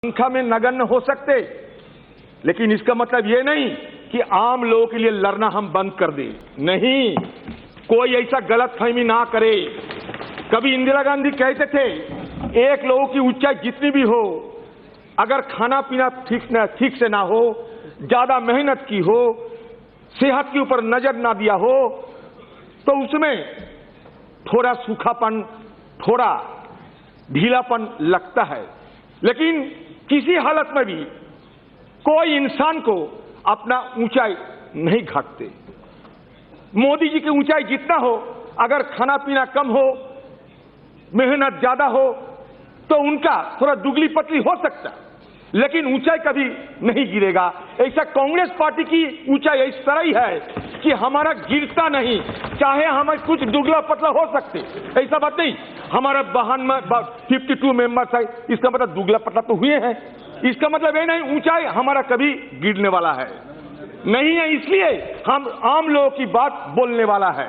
संख्या में नगण्य हो सकते, लेकिन इसका मतलब ये नहीं कि आम लोगों के लिए लड़ना हम बंद कर दें। नहीं, कोई ऐसा गलतफहमी ना करे। कभी इंदिरा गांधी कहते थे, एक लोगों की ऊंचाई जितनी भी हो, अगर खाना पीना ठीक से ना हो, ज्यादा मेहनत की हो, सेहत के ऊपर नजर ना दिया हो, तो उसमें थोड़ा सूखापन, थोड़ा ढीलापन लगता है। लेकिन किसी हालत में भी कोई इंसान को अपना ऊंचाई नहीं घटते। मोदी जी की ऊंचाई जितना हो, अगर खाना पीना कम हो, मेहनत ज्यादा हो, तो उनका थोड़ा दुगली पतली हो सकता, लेकिन ऊंचाई कभी नहीं गिरेगा। ऐसा कांग्रेस पार्टी की ऊंचाई इस तरह ही है कि हमारा गिरता नहीं, चाहे हमें कुछ दुगला पतला हो सकते, ऐसा बात नहीं। हमारा बहन में 52 मेंबर्स है, इसका मतलब दुगला पतला तो हुए हैं। इसका मतलब ये नहीं ऊंचाई हमारा कभी गिरने वाला है नहीं है, इसलिए हम आम लोगों की बात बोलने वाला है।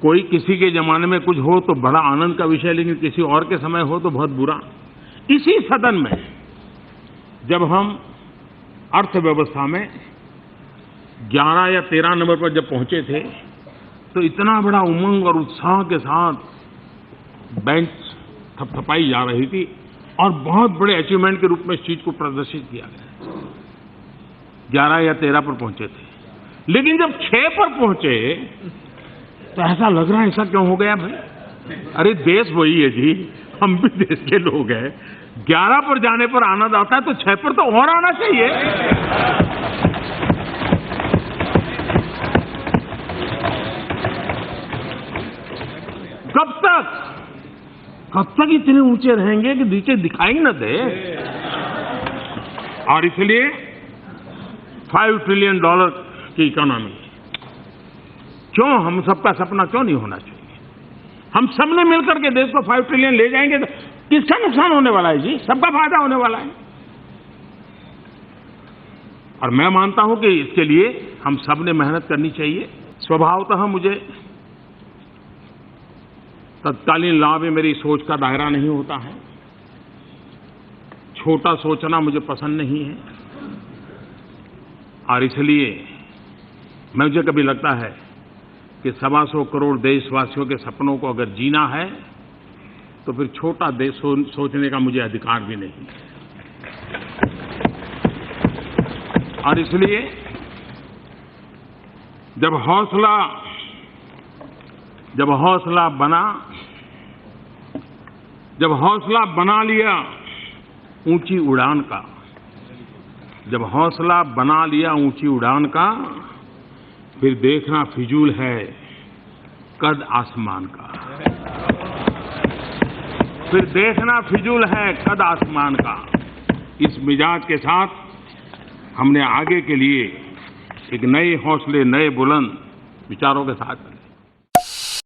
कोई किसी के जमाने में कुछ हो तो बड़ा आनंद का विषय, लेकिन किसी और के समय हो तो बहुत बुरा। इसी सदन में जब हम अर्थव्यवस्था में 11 या 13 नंबर पर जब पहुंचे थे, तो इतना बड़ा उमंग और उत्साह के साथ बेंच थपथपाई जा रही थी और बहुत बड़े अचीवमेंट के रूप में इस चीज को प्रदर्शित किया गया। 11 या 13 पर पहुंचे थे, लेकिन जब 6 पर पहुंचे तो ऐसा लग रहा है ऐसा क्यों हो गया भाई? अरे देश वही है जी, हम भी देश के लोग हैं। 11 पर जाने पर आनंद आता है तो 6 पर तो और आना चाहिए। कब तक इतने ऊंचे रहेंगे कि नीचे दिखाई न दे? और इसलिए $5 ट्रिलियन की इकोनॉमी, क्यों हम सबका सपना क्यों नहीं होना चाहिए? हम सबने मिलकर के देश को 5 ट्रिलियन ले जाएंगे तो किसका नुकसान होने वाला है जी? सबका फायदा होने वाला है। और मैं मानता हूं कि इसके लिए हम सब ने मेहनत करनी चाहिए। स्वभावतः मुझे तत्कालीन लाभ में मेरी सोच का दायरा नहीं होता है, छोटा सोचना मुझे पसंद नहीं है, और इसलिए मुझे कभी लगता है कि 125 करोड़ देशवासियों के सपनों को अगर जीना है तो फिर छोटा देश सोचने का मुझे अधिकार भी नहीं है। और इसलिए जब हौसला बना लिया ऊंची उड़ान का, जब हौसला बना लिया ऊंची उड़ान का, फिर देखना फिजूल है कद आसमान का। फिर देखना फिजूल है कद आसमान का। इस मिजाज के साथ हमने आगे के लिए एक नए हौसले, नए बुलंद विचारों के साथ